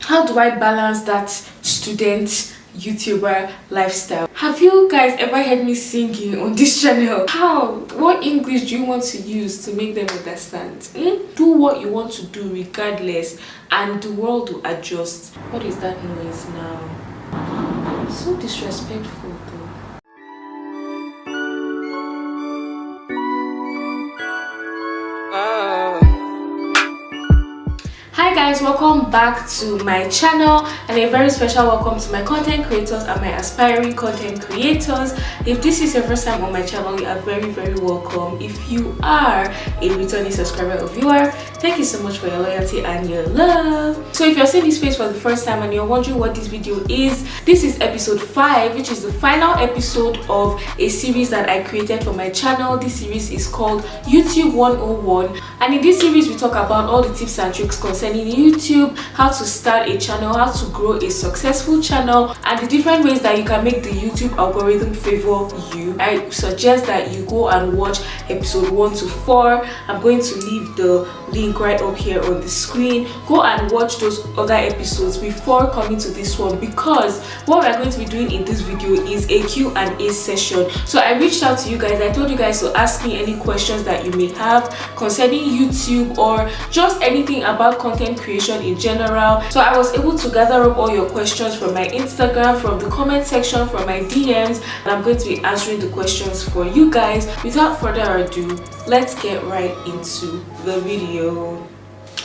How do I balance that student YouTuber lifestyle? Have you guys ever heard me singing on this channel? How? What English do you want to use to make them understand? Do what you want to do regardless, and the world will adjust. What is that noise now? So disrespectful though. Hi guys, welcome back to my channel, and a very special welcome to my content creators and my aspiring content creators. If this is your first time on my channel, you are very welcome. If you are a returning subscriber or viewer, thank you so much for your loyalty and your love. So if you're seeing this face for the first time and you're wondering what this video is, this is episode 5, which is the final episode of a series that I created for my channel. This series is called YouTube 101, and in this series we talk about all the tips and tricks concerning YouTube, how to start a channel, how to grow a successful channel, and the different ways that you can make the YouTube algorithm favor you. I suggest that you go and watch episode 1 to 4. I'm going to leave the link right up here on the screen. Go and watch those other episodes before coming to this one, because what we're going to be doing in this video is a Q&A session. So I reached out to you guys. I told you guys to ask me any questions that you may have concerning YouTube or just anything about content creation in general. So I was able to gather up all your questions from my Instagram, from the comment section, from my DMs, and I'm going to be answering the questions for you guys. Without further ado, let's get right into the video.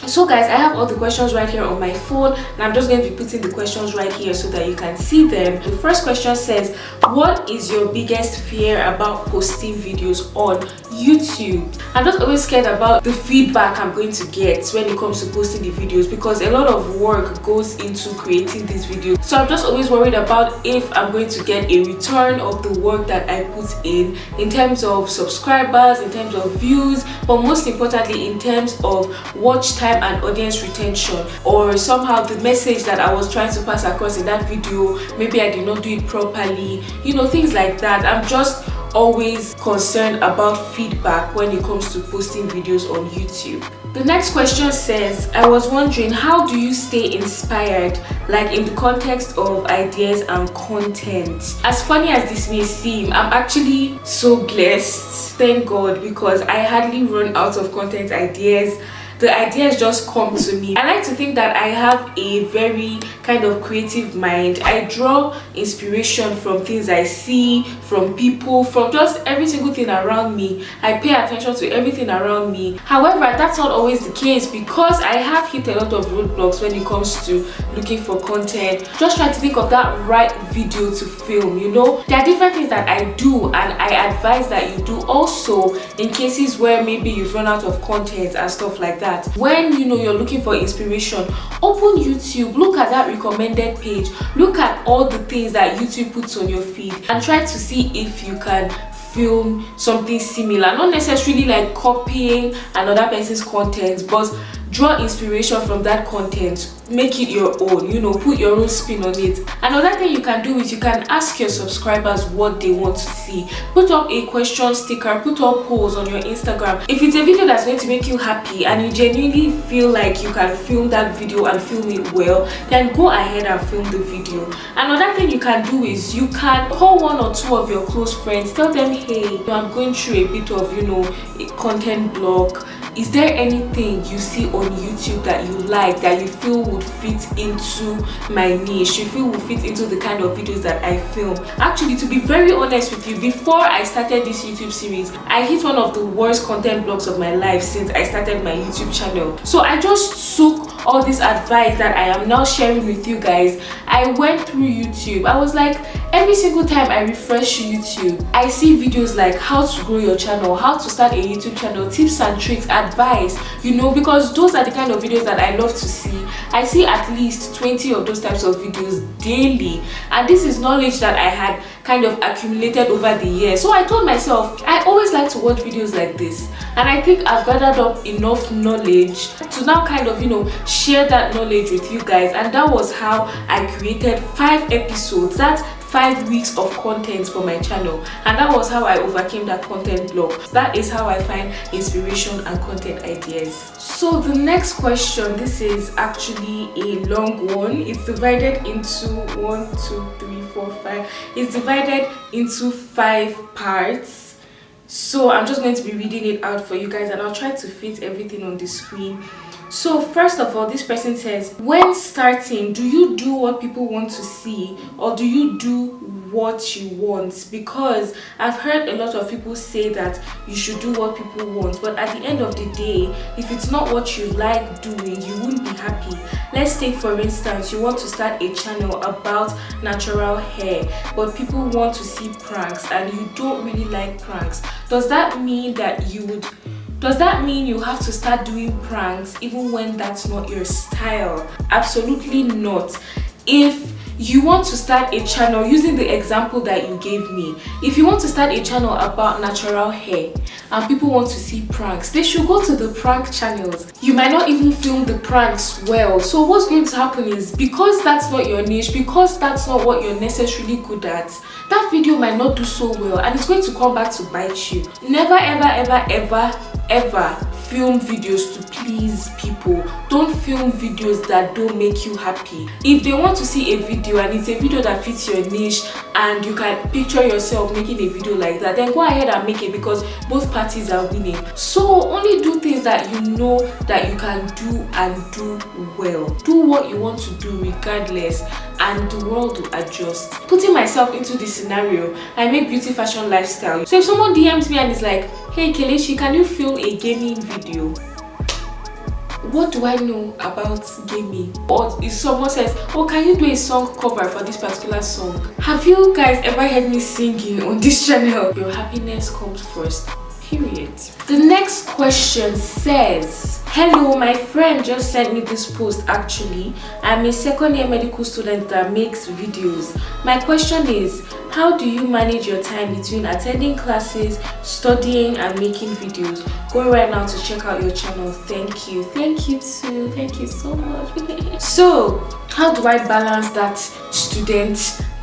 So guys, I have all the questions right here on my phone, and I'm just going to be putting the questions right here so that you can see them. The first question says, what is your biggest fear about posting videos on YouTube? I'm just always scared about the feedback I'm going to get when it comes to posting the videos, because a lot of work goes into creating these videos. So I'm just always worried about if I'm going to get a return of the work that I put in terms of subscribers, in terms of views, but most importantly in terms of watch time and audience retention, or somehow the message that I was trying to pass across in that video, maybe I did not do it properly, you know, things like that. I'm just always concerned about feedback when it comes to posting videos on YouTube. The next question says, I was wondering, how do you stay inspired, like in the context of ideas and content? As funny as this may seem, I'm actually so blessed, thank God, because I hardly run out of content ideas. The ideas just come to me. I like to think that I have a very kind of creative mind. I draw inspiration from things I see, from people, from just every single thing around me. I pay attention to everything around me. However, that's not always the case, because I have hit a lot of roadblocks when it comes to looking for content, just trying to think of that right video to film. You know, there are different things that I do, and I advise that you do also in cases where maybe you've run out of content and stuff like that. When you know you're looking for inspiration, open YouTube, look at that recommended page, look at all the things that YouTube puts on your feed, and try to see if you can film something similar, not necessarily like copying another person's content, but draw inspiration from that content, make it your own, you know, put your own spin on it. Another thing you can do is you can ask your subscribers what they want to see. Put up a question sticker, put up polls on your Instagram. If it's a video that's going to make you happy and you genuinely feel like you can film that video and film it well, then go ahead and film the video. Another thing you can do is you can call 1 or 2 of your close friends, tell them, hey, I'm going through a bit of, you know, a content block. Is there anything you see on YouTube that you like, that you feel would fit into my niche, you feel would fit into the kind of videos that I film? Actually, to be very honest with you, before I started this YouTube series, I hit one of the worst content blocks of my life since I started my YouTube channel. So I just took all this advice that I am now sharing with you guys. I went through YouTube. I was like, every single time I refresh YouTube, I see videos like how to grow your channel, how to start a YouTube channel, tips and tricks, advice, you know, because those are the kind of videos that I love to see. I see at least 20 of those types of videos daily, and this is knowledge that I had kind of accumulated over the years. So I told myself, I always like to watch videos like this, and I think I've gathered up enough knowledge to now kind of, you know, share that knowledge with you guys. And that was how I created 5 episodes. That's 5 weeks of content for my channel, and that was how I overcame that content block. That is how I find inspiration and content ideas. So the next question, this is actually a long one. It's divided into 1, 2, 3, 4, 5. It's divided into 5 parts. So I'm just going to be reading it out for you guys, and I'll try to fit everything on the screen. So first of all, this person says, when starting, do you do what people want to see, or do you do what you want? Because I've heard a lot of people say that you should do what people want, but at the end of the day, if it's not what you like doing, you won't be happy. Let's take for instance, you want to start a channel about natural hair, but people want to see pranks and you don't really like pranks. Does that mean you have to start doing pranks even when that's not your style? Absolutely not. If you want to start a channel, using the example that you gave me, if you want to start a channel about natural hair and people want to see pranks, they should go to the prank channels. You might not even film the pranks well. So what's going to happen is, because that's not your niche, because that's not what you're necessarily good at, that video might not do so well and it's going to come back to bite you. Never ever film videos to please people. Don't film videos that don't make you happy. If they want to see a video and it's a video that fits your niche and you can picture yourself making a video like that, then go ahead and make it, because both parties are winning. So only do things that you know that you can do and do well. Do what you want to do regardless, and the world will adjust. Putting myself into this scenario, I make beauty, fashion, lifestyle. So if someone DMs me and is like, hey Kayce, can you film a gaming video? What do I know about gaming? Or if someone says, oh, can you do a song cover for this particular song? Have you guys ever heard me singing on this channel? Your happiness comes first. Period. The next question says, hello, my friend just sent me this post. Actually, I'm a second-year medical student that makes videos. My question is, how do you manage your time between attending classes, studying, and making videos? Go right now to check out your channel. Thank you. Thank you too. Thank you so much. So how do I balance that student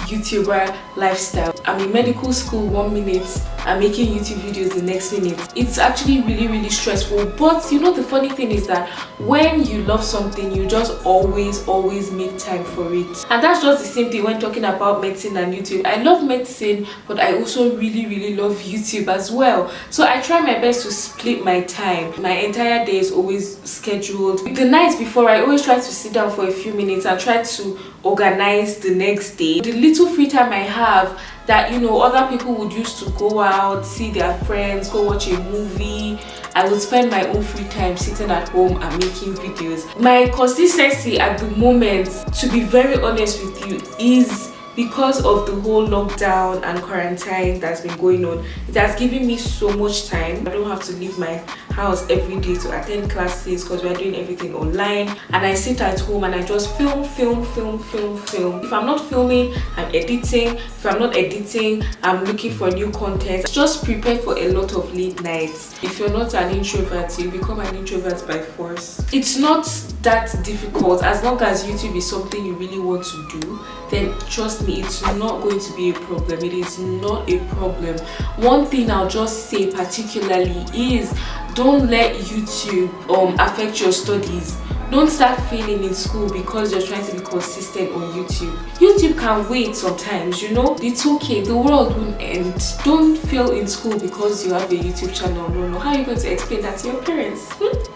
YouTuber lifestyle? I'm in medical school 1 minute, I'm making YouTube videos the next minute. It's actually really stressful. But you know, the funny thing is that when you love something, you just always make time for it. And that's just the same thing when talking about medicine and YouTube. I love medicine, but I also really love YouTube as well. So I try my best to split my time. My entire day is always scheduled. The nights before, I always try to sit down for a few minutes and try to organize the next day. The little free time I have that, you know, other people would use to go out, see their friends, go watch a movie, I would spend my own free time sitting at home and making videos. My consistency at the moment, to be very honest with you, is because of the whole lockdown and quarantine that's been going on. It has given me so much time. I don't have to leave my house every day to attend classes because we're doing everything online, and I sit at home and I just film. If I'm not filming, I'm editing. If I'm not editing, I'm looking for new content. Just prepare for a lot of late nights. If you're not an introvert, you become an introvert by force. It's not that difficult. As long as YouTube is something you really want to do, then trust me, it's not going to be a problem. It is not a problem. One thing I'll just say particularly is, don't let YouTube affect your studies. Don't start failing in school because you're trying to be consistent on YouTube. YouTube can wait sometimes, you know. It's okay, the world won't end. Don't fail in school because you have a YouTube channel. No. How are you going to explain that to your parents?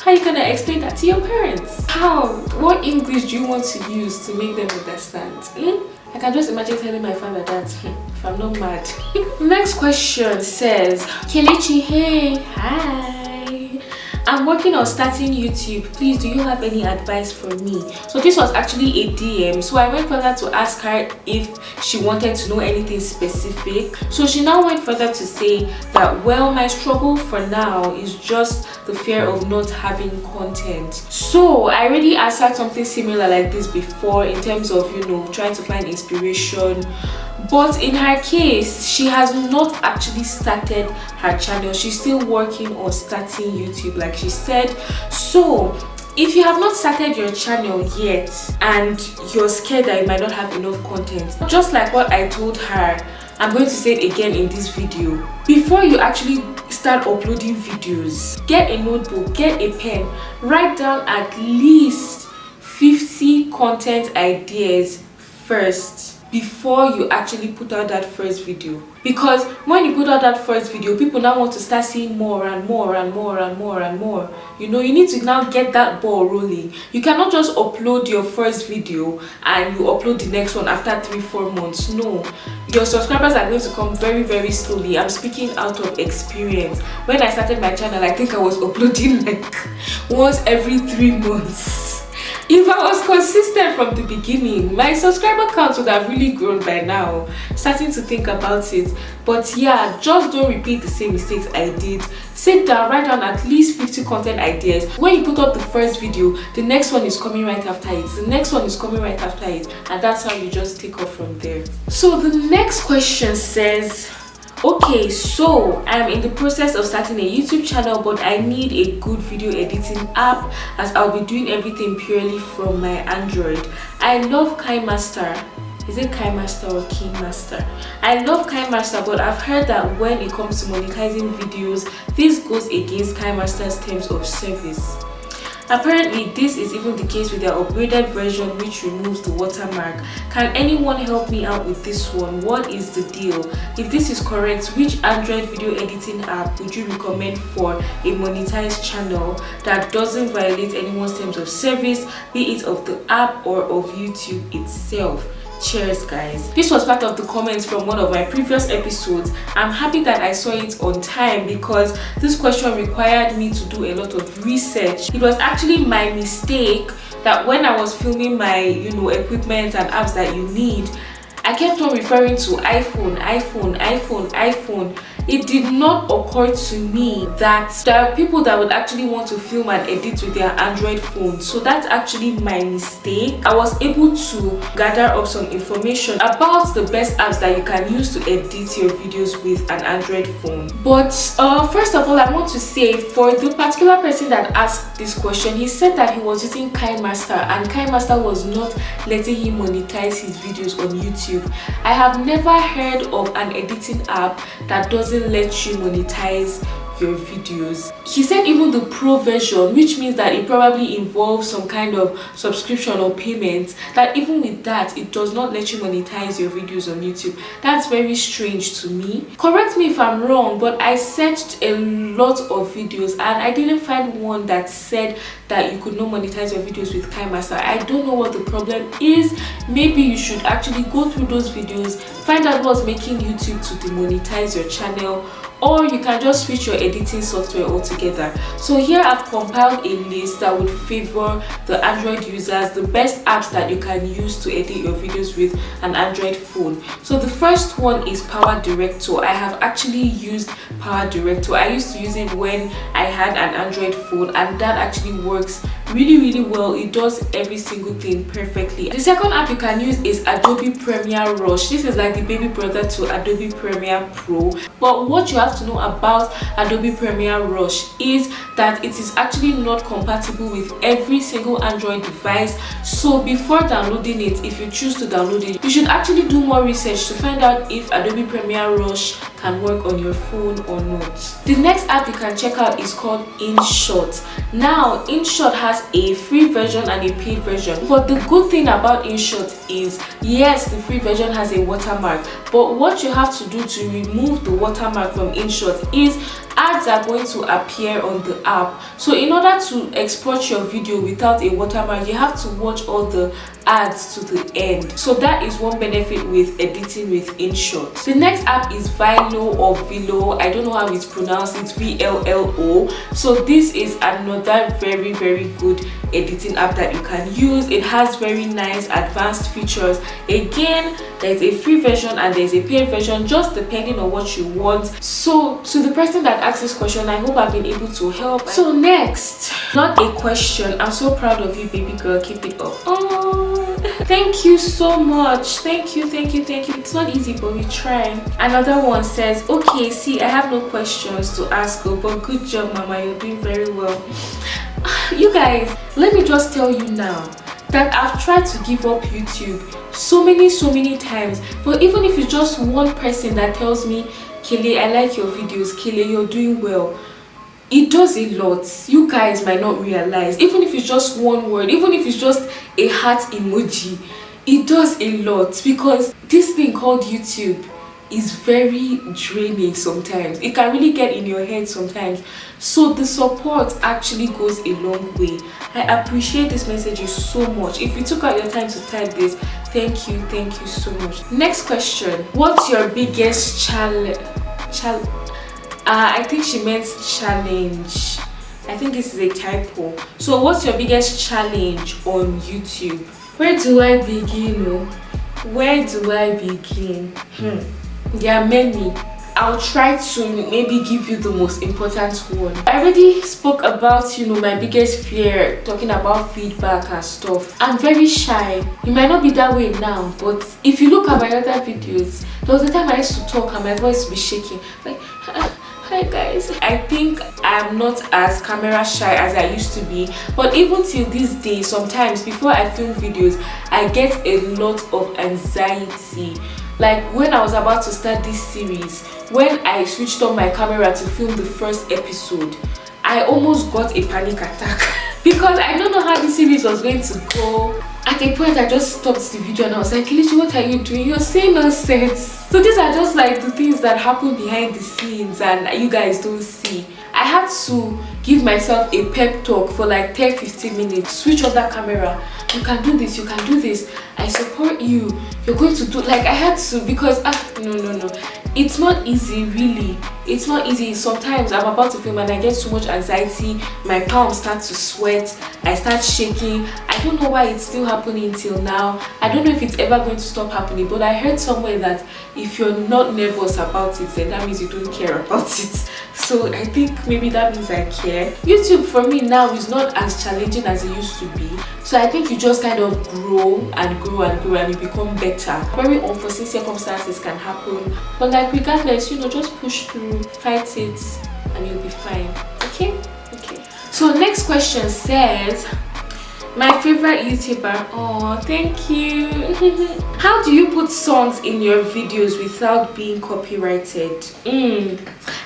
How are you going to explain that to your parents? How? What English do you want to use to make them understand? I can just imagine telling my father that, if I'm not mad. Next question says, Kelechi, hey, hi. I'm working on starting YouTube. Please, do you have any advice for me? So this was actually a DM. So I went further to ask her if she wanted to know anything specific. So she now went further to say that, well, my struggle for now is just the fear of not having content. So I already asked her something similar like this before, in terms of, you know, trying to find inspiration. But in her case, she has not actually started her channel. She's still working on starting YouTube, like she said. So If you have not started your channel yet and you're scared that you might not have enough content, just like what I told her, I'm going to say it again in this video. Before you actually start uploading videos, get a notebook, get a pen, write down at least 50 content ideas first before you actually put out that first video. Because when you put out that first video, people now want to start seeing more and more and more and more and more. You know, you need to now get that ball rolling. You cannot just upload your first video and you upload the next one after 3-4 months. No, your subscribers are going to come very, very slowly. I'm speaking out of experience. When I started my channel, I think I was uploading like once every 3 months. If I was consistent from the beginning, my subscriber count would have really grown by now. Starting to think about it. But yeah, just don't repeat the same mistakes I did. Sit down, write down at least 50 content ideas. When you put up the first video, the next one is coming right after it. The next one is coming right after it. And that's how you just take off from there. So the next question says, okay, so I'm in the process of starting a YouTube channel, but I need a good video editing app as I'll be doing everything purely from my Android. I love KineMaster. Is it KineMaster or KeyMaster? I love KineMaster, but I've heard that when it comes to monetizing videos, this goes against KineMaster's terms of service. Apparently, this is even the case with their upgraded version, which removes the watermark. Can anyone help me out with this one? What is the deal? If this is correct, which Android video editing app would you recommend for a monetized channel that doesn't violate anyone's terms of service, be it of the app or of YouTube itself? Cheers, guys. This was part of the comments from one of my previous episodes. I'm happy that I saw it on time because this question required me to do a lot of research. It was actually my mistake that when I was filming my equipment and apps that you need, I kept on referring to iPhone. It did not occur to me that there are people that would actually want to film and edit with their Android phone. So that's actually my mistake. I was able to gather up some information about the best apps that you can use to edit your videos with an Android phone. But first of all, I want to say, for the particular person that asked this question, he said that he was using KineMaster and KineMaster was not letting him monetize his videos on YouTube. I have never heard of an editing app that doesn't let you monetize your videos. He said even the pro version, which means that it probably involves some kind of subscription or payment, that even with that it does not let you monetize your videos on YouTube. That's very strange to me. Correct me if I'm wrong, but I searched a lot of videos and I didn't find one that said that you could not monetize your videos with KineMaster. I don't know what the problem is. Maybe you should actually go through those videos, find out what's making YouTube to demonetize your channel, or you can just switch your editing software altogether. So here I've compiled a list that would favor the Android users, the best apps that you can use to edit your videos with an Android phone. So the first one is Power Director. I have actually used Power Director. I used to use it when I had an Android phone and that actually works really well. It does every single thing perfectly. The second app you can use is Adobe Premiere Rush. This is like the baby brother to Adobe Premiere Pro. But what you have to know about Adobe Premiere Rush is that it is actually not compatible with every single Android device. So before downloading it, if you choose to download it, you should actually do more research to find out if Adobe Premiere Rush can work on your phone or not. The next app you can check out is called InShot. Now, InShot has a free version and a paid version, but the good thing about InShot is, yes, the free version has a watermark, but what you have to do to remove the watermark from InShot is ads are going to appear on the app. So in order to export your video without a watermark, you have to watch all the ads to the end. So that is one benefit with editing with InShot. The next app is Vilo or Vilo. I don't know how it's pronounced. It's VLLO. So this is another very good editing app that you can use. It has very nice advanced features. Again, there's a free version and there's a paid version, just depending on what you want. So to the person that asked this question, I hope I've been able to help. So next, not a question. I'm so proud of you, baby girl. Keep it up. Oh, Thank you so much. Thank you. It's not easy, but we try. Another one says, okay, see, I have no questions to ask you, but good job, Mama, you're doing very well. You guys, let me just tell you now that I've tried to give up YouTube so many times, but even if it's just one person that tells me, Kayce, I like your videos, Kayce, you're doing well, it does a lot. You guys might not realize, even if it's just one word, even if it's just a heart emoji, it does a lot, because this thing called YouTube is very draining sometimes. It can really get in your head sometimes. So the support actually goes a long way. I appreciate this message so much. If you took out your time to type this, thank you so much. Next question, what's your biggest challenge? I think she meant challenge. I think this is a typo. So what's your biggest challenge on YouTube? Where do I begin? Where do I begin? There are many. I'll try to maybe give you the most important one. I already spoke about, my biggest fear, talking about feedback and stuff. I'm very shy. You might not be that way now, but if you look at my other videos, there was a time I used to talk and my voice would be shaking. Like, hi guys. I think I'm not as camera shy as I used to be, but even till this day, sometimes before I film videos, I get a lot of anxiety. Like when I was about to start this series, when I switched on my camera to film the first episode, I almost got a panic attack because I don't know how this series was going to go. At a point, I just stopped the video and I was like, Kayce, what are you doing? You're saying nonsense. So these are just like the things that happen behind the scenes and you guys don't see. I had to give myself a pep talk for like 10-15 minutes. Switch on that camera. You can do this, you can do this. I support you. You're going to do, like, I had to, because no. It's not easy, really. It's not easy. Sometimes I'm about to film and I get so much anxiety. My palms start to sweat. I start shaking. I don't know why it's still happening till now. I don't know if it's ever going to stop happening, but I heard somewhere that if you're not nervous about it, then that means you don't care about it. So I think maybe that means I care. YouTube for me now is not as challenging as it used to be. So I think you just kind of grow and you become better. Very unforeseen circumstances can happen, but like regardless, just push through, fight it, and you'll be fine. Okay. So next question says, my favorite YouTuber. Oh, thank you. How do you put songs in your videos without being copyrighted?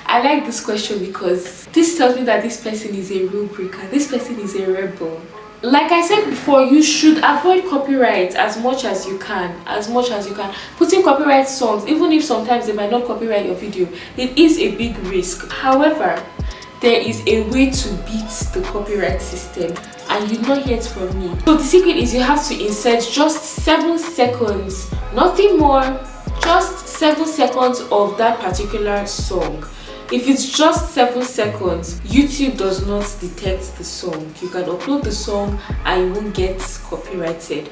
I like this question because this tells me that this person is a rule breaker. This person is a rebel. Like I said before, you should avoid copyright as much as you can. Putting copyright songs, even if sometimes they might not copyright your video, it is a big risk. However, there is a way to beat the copyright system, and you not hear it from me. So the secret is you have to insert just 7 seconds, nothing more, just 7 seconds of that particular song. If it's just 7 seconds, YouTube does not detect the song. You can upload the song and you won't get copyrighted.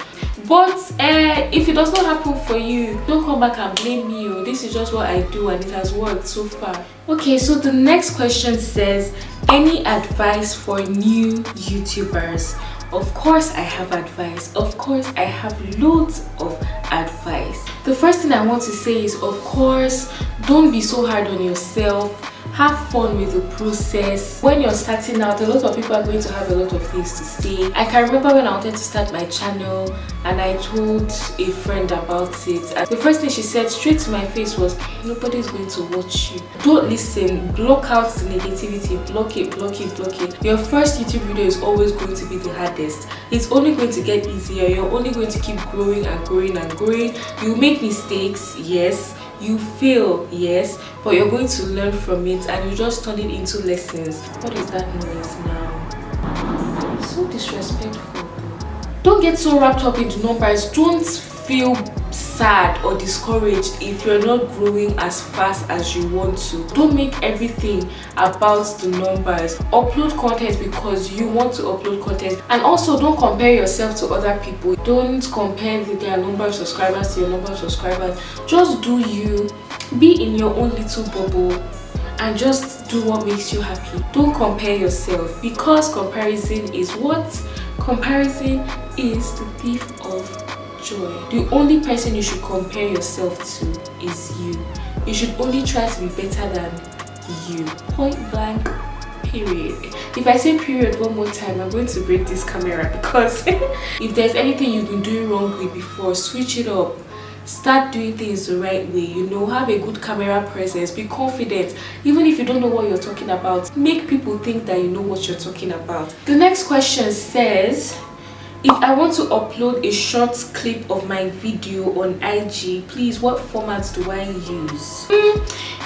But if it does not happen for you, don't come back and blame me. This is just what I do and it has worked so far. Okay, so the next question says, any advice for new YouTubers? Of course I have advice. Of course I have loads of advice. The first thing I want to say is, of course, don't be so hard on yourself. Have fun with the process. When you're starting out, a lot of people are going to have a lot of things to say. I can remember when I wanted to start my channel and I told a friend about it. And the first thing she said straight to my face was, nobody's going to watch you. Don't listen. Block out the negativity. Block it. Your first YouTube video is always going to be the hardest. It's only going to get easier. You're only going to keep growing and growing. You make mistakes, yes. You fail, yes, but you're going to learn from it and you just turn it into lessons. What is that noise now? So disrespectful. Don't get so wrapped up into numbers. Don't feel sad or discouraged if you're not growing as fast as you want to. Don't make everything about the numbers. Upload content because you want to upload content, and also don't compare yourself to other people. Don't compare their number of subscribers to your number of subscribers. Just do you. Be in your own little bubble and just do what makes you happy. Don't compare yourself, because comparison is what? Comparison is the thief of joy. The only person you should compare yourself to is you. You should only try to be better than you. Point blank, period. If I say period one more time, I'm going to break this camera, because if there's anything you've been doing wrongly before, switch it up. Start doing things the right way. Have a good camera presence, be confident. Even if you don't know what you're talking about, make people think that you know what you're talking about. The next question says, if I want to upload a short clip of my video on IG, please, what formats do I use?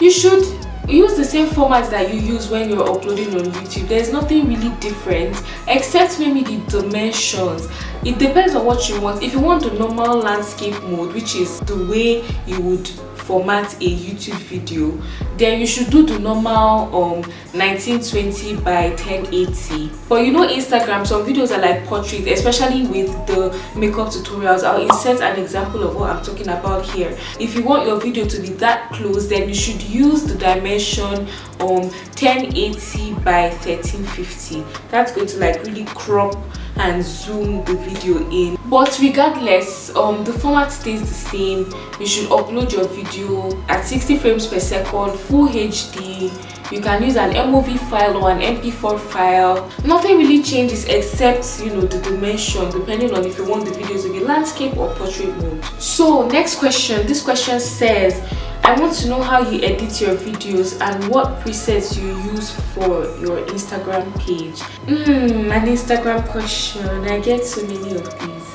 You should use the same formats that you use when you're uploading on YouTube. There's nothing really different, except maybe the dimensions. It depends on what you want. If you want the normal landscape mode, which is the way you would format a YouTube video, then you should do the normal 1920 by 1080. But Instagram, some videos are like portraits, especially with the makeup tutorials. I'll insert an example of what I'm talking about here. If you want your video to be that close, then you should use the dimension 1080 by 1350. That's going to like really crop and zoom the video in. But regardless, the format stays the same. You should upload your video at 60 frames per second, full HD. You can use an MOV file or an MP4 file. Nothing really changes except the dimension, depending on if you want the video to be landscape or portrait mode. So next question. This question says, I want to know how you edit your videos and what presets you use for your Instagram page. An Instagram question. I get so many of these.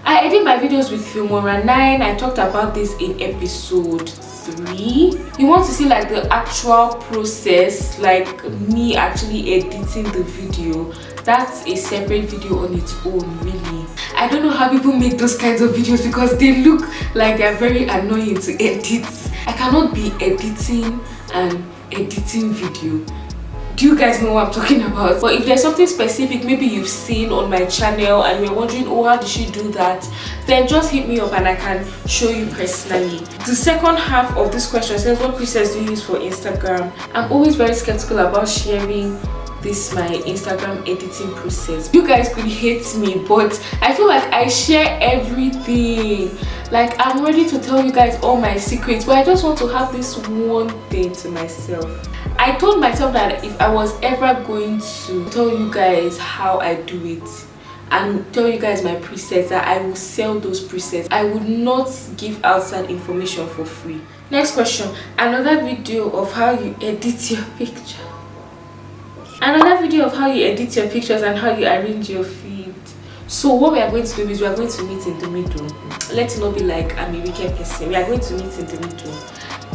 I edit my videos with Filmora 9. I talked about this in episode 3. You want to see like the actual process, like me actually editing the video. That's a separate video on its own, really. I don't know how people make those kinds of videos because they look like they're very annoying to edit. I cannot be editing and editing video. Do you guys know what I'm talking about? But if there's something specific maybe you've seen on my channel and you're wondering, oh, how did she do that, then just hit me up and I can show you personally. The second half of this question says, what presets do you use for Instagram? I'm always very skeptical about sharing my Instagram editing process. You guys could hate me, but I feel like I share everything. Like, I'm ready to tell you guys all my secrets, but I just want to have this one thing to myself. I told myself that if I was ever going to tell you guys how I do it and tell you guys my presets, that I will sell those presets. I would not give outside information for free. Next question. Another video of how you edit your picture. Another video of how you edit your pictures and how you arrange your feed. So what we are going to do is we are going to meet in the middle. Let's not be like I'm a wicked person. We are going to meet in the middle.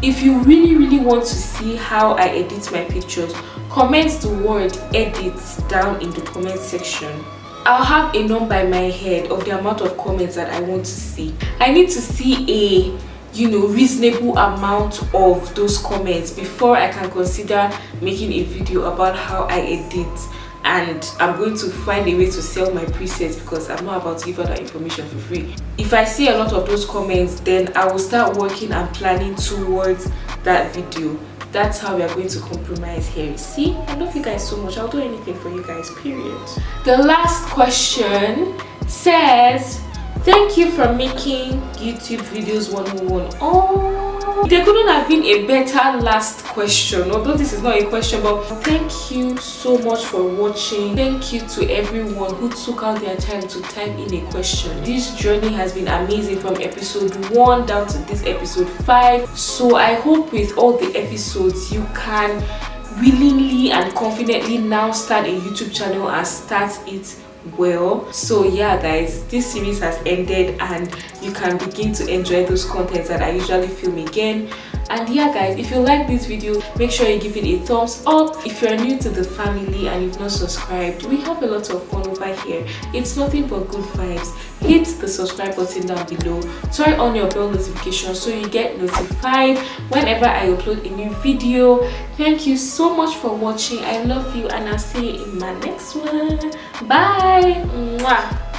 If you really want to see how I edit my pictures, comment the word edit down in the comment section. I'll have a number in my head of the amount of comments that I want to see. I need to see a reasonable amount of those comments before I can consider making a video about how I edit, and I'm going to find a way to sell my presets because I'm not about to give out that information for free. If I see a lot of those comments, then I will start working and planning towards that video. That's how we are going to compromise here. See, I love you guys so much. I'll do anything for you guys, period. The last question says, thank you for making YouTube videos 101. Oh, there couldn't have been a better last question, although this is not a question, but thank you so much for watching. Thank you to everyone who took out their time to type in a question. This journey has been amazing from episode 1 down to this episode 5. So I hope with all the episodes you can willingly and confidently now start a YouTube channel and start it well. So yeah guys, this series has ended and you can begin to enjoy those contents that I usually film again. And yeah guys, if you like this video, make sure you give it a thumbs up. If you're new to the family and you've not subscribed, we have a lot of fun over here. It's nothing but good vibes. Hit the subscribe button down below, turn on your bell notification so you get notified whenever I upload a new video. Thank you so much for watching. I love you and I'll see you in my next one. Bye. Mwah.